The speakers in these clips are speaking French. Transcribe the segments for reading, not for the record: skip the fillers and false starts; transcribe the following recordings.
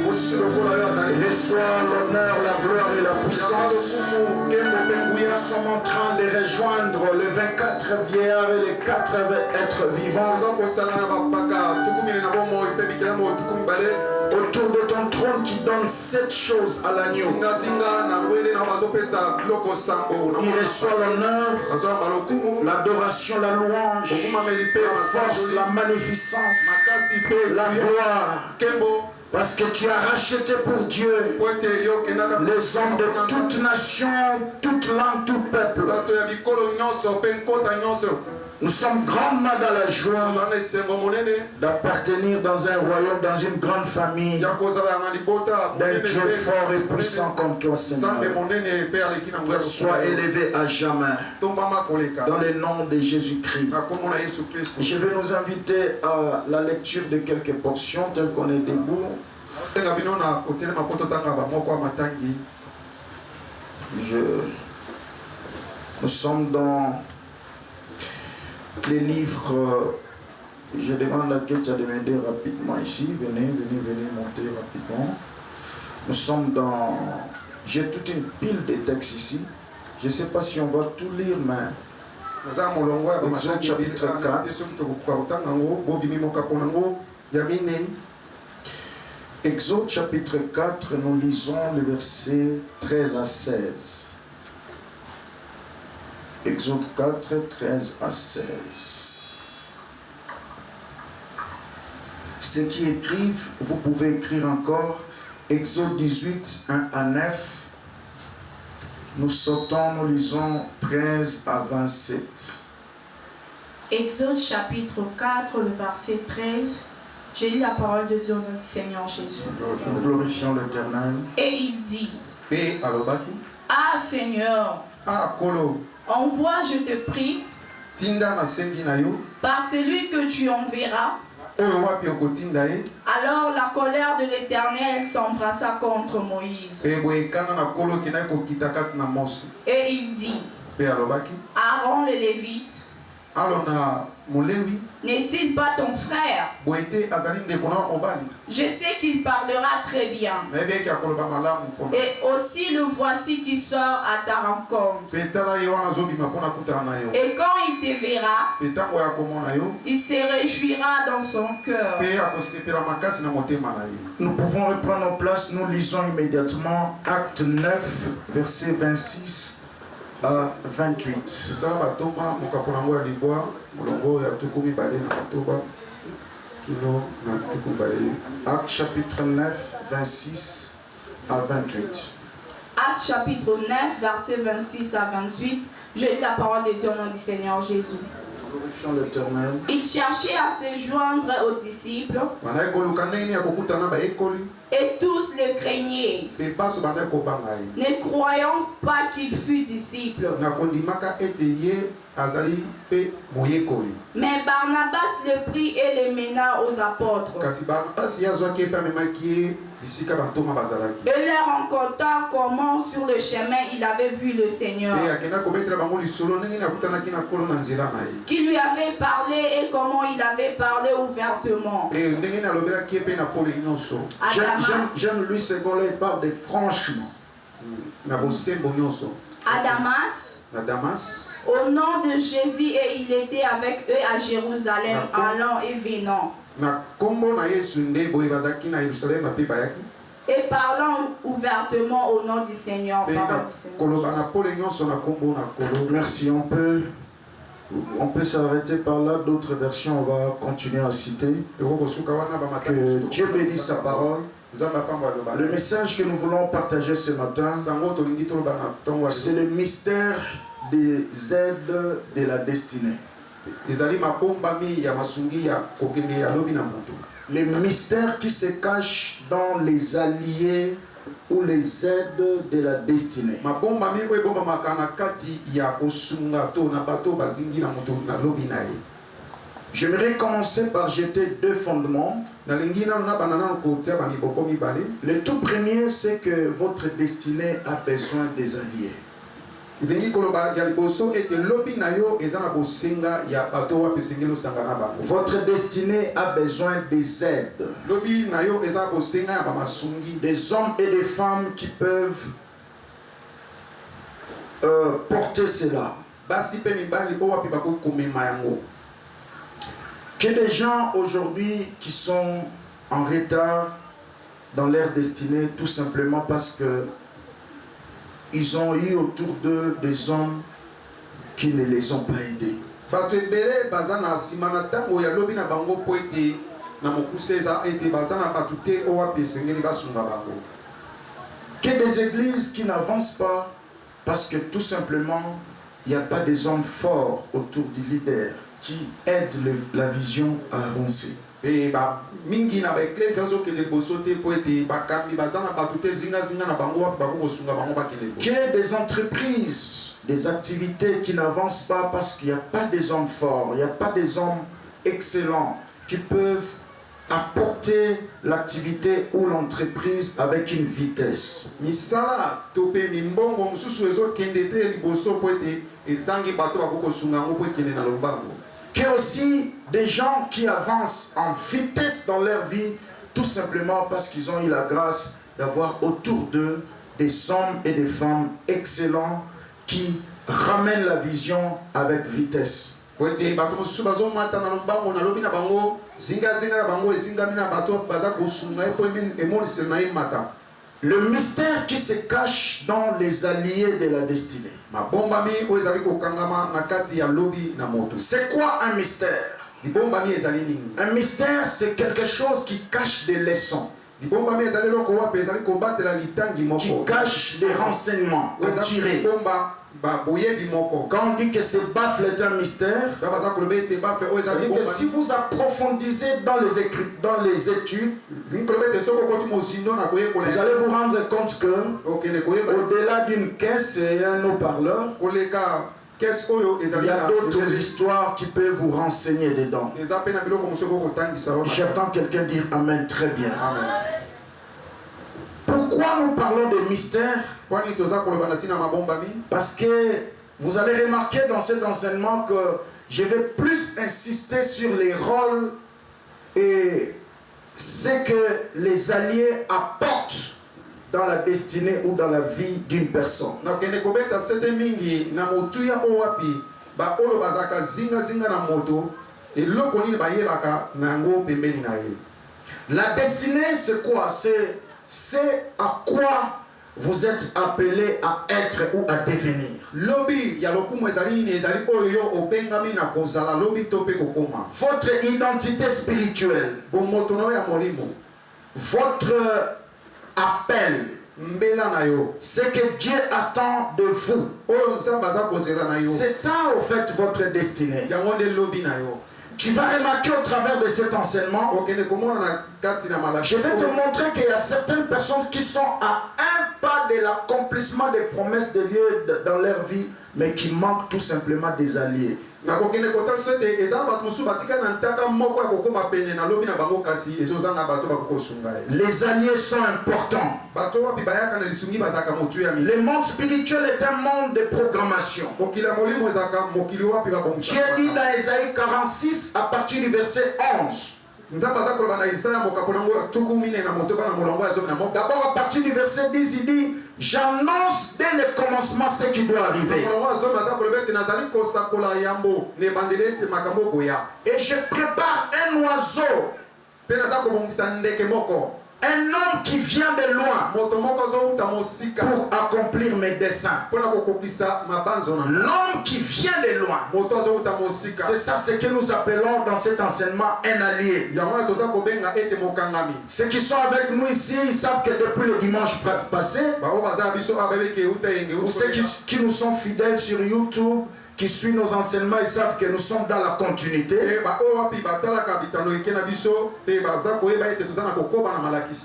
Reçois l'honneur, la gloire et la puissance. Nous sommes en train de rejoindre les 24 vieillards et les 4 êtres vivants autour de ton trône qui donne 7 choses à l'agneau. Il reçoit l'honneur, l'adoration, la louange, la force, la magnificence, la gloire. Parce que tu as racheté pour Dieu les hommes de toute nation, toute langue, tout peuple. Nous sommes grandement dans la joie d'appartenir dans un royaume, dans une grande famille, d'un Dieu fort et puissant comme toi, Seigneur. Sois élevé à jamais dans le nom de Jésus-Christ. Je vais nous inviter à la lecture de quelques portions telles qu'on est debout. Nous sommes dans les livres. Je demande à Ketia de m'aider rapidement ici. Venez monter rapidement. Nous sommes dans... J'ai toute une pile de textes ici. Je ne sais pas si on va tout lire, mais... Exode chapitre 4. Exode chapitre 4, nous lisons les versets 13 à 16. Exode 4, 13 à 16. Ceux qui écrivent, vous pouvez écrire encore. Exode 18, 1 à 9. Nous sautons, nous lisons 13 à 27. Exode chapitre 4, le verset 13. J'ai lu la parole de Dieu, notre Seigneur Jésus. Nous glorifions l'Éternel. Et il dit, ah Seigneur, envoie, je te prie, par celui que tu enverras. Alors la colère de l'Éternel s'embrassa contre Moïse. Et il dit, Aaron le Lévite, n'est-il pas ton frère? Je sais qu'il parlera très bien. Et aussi le voici qui sort à ta rencontre. Et quand il te verra, il se réjouira dans son cœur. Nous pouvons reprendre nos places. Nous lisons immédiatement Acte 9, verset 26 à 28. Acte chapitre 9, 26 à 28. Acte chapitre 9, verset 26 à 28. Je lis la parole de Dieu au nom du Seigneur Jésus. Il cherchait à se joindre aux disciples. Et tous le craignaient, ne croyant pas qu'il fût disciple. Mais Barnabas le prit et le mena aux apôtres. Et leur raconta comment sur le chemin il avait vu le Seigneur, qui lui avait parlé et comment il avait parlé ouvertement. J'aime lui ce gars-là, il parle de franchement. À Damas, au nom de Jésus, et il était avec eux à Jérusalem, allant et venant. Et parlant ouvertement au nom du Seigneur. Merci, on peut s'arrêter par là. D'autres versions, on va continuer à citer. Que Dieu bénisse sa parole. Le message que nous voulons partager ce matin, c'est le mystère des aides de la destinée. Les mystères qui se cachent dans les alliés ou les aides de la destinée. J'aimerais commencer par jeter 2 fondements. Le tout premier, c'est que votre destinée a besoin des alliés. Votre destinée a besoin des aides. Des hommes et des femmes qui peuvent porter cela. Que des gens aujourd'hui qui sont en retard dans leur destinée, tout simplement parce que ils ont eu autour d'eux des hommes qui ne les ont pas aidés. Que des églises qui n'avancent pas parce que tout simplement il n'y a pas des hommes forts autour du leader qui aident la vision à avancer. Que des entreprises, des activités qui n'avancent pas parce qu'il n'y a pas des hommes forts, il n'y a pas des hommes excellents qui peuvent apporter l'activité ou l'entreprise avec une vitesse. Qu'il y ait aussi des gens qui avancent en vitesse dans leur vie, tout simplement parce qu'ils ont eu la grâce d'avoir autour d'eux des hommes et des femmes excellents qui ramènent la vision avec vitesse. Le mystère qui se cache dans les alliés de la destinée. C'est quoi un mystère? Un mystère, c'est quelque chose qui cache des leçons, qui cache des renseignements à tirer. Quand on dit que ce baffle est un mystère, ça veut dire que si vous approfondissez dans les études, vous allez vous rendre compte que au-delà d'une caisse et un haut-parleur, il y a d'autres histoires qui peuvent vous renseigner dedans. J'entends quelqu'un dire Amen très bien. Amen. Pourquoi nous parlons de mystère? Parce que vous allez remarquer dans cet enseignement que je vais plus insister sur les rôles et ce que les alliés apportent dans la destinée ou dans la vie d'une personne. La destinée, c'est quoi? C'est à quoi vous êtes appelé à être ou à devenir. Votre identité spirituelle, votre appel, ce que Dieu attend de vous, c'est ça au fait votre destinée. Tu vas remarquer au travers de cet enseignement, je vais te montrer qu'il y a certaines personnes qui sont à un pas de l'accomplissement des promesses de Dieu dans leur vie, mais qui manquent tout simplement des alliés. Les alliés sont importants. Le monde spirituel est un monde de programmation. Dieu dit dans Ésaïe 46 à partir du verset 11. D'abord à partir du verset 10, il dit: j'annonce dès le commencement ce qui doit arriver. Et je prépare un oiseau, un homme qui vient de loin pour accomplir mes desseins. L'homme qui vient de loin, c'est ça ce que nous appelons dans cet enseignement un allié. Ceux qui sont avec nous ici, ils savent que depuis le dimanche passé, ou ceux qui nous sont fidèles sur YouTube, qui suivent nos enseignements, ils savent que nous sommes dans la continuité.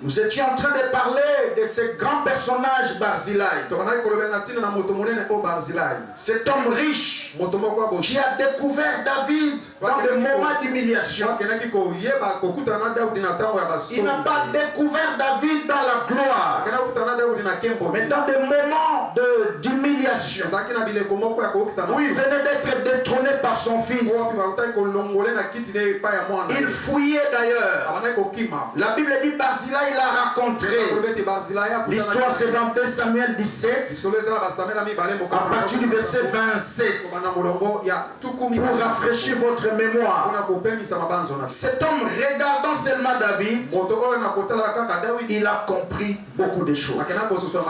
Nous étions en train de parler de ce grand personnage Barzillai. Cet homme riche qui a découvert David dans le moment d'humiliation. Il n'a pas découvert David dans la gloire, mais dans des moments d'humiliation. malédiction, où il venait d'être détrôné par son fils. Il fouillait d'ailleurs. La Bible dit Barzillai l'a rencontré. L'histoire c'est dans 2 Samuel 17, à partir du verset 27. Pour rafraîchir votre mémoire. Cet homme, regardant seulement David, il a compris beaucoup de choses.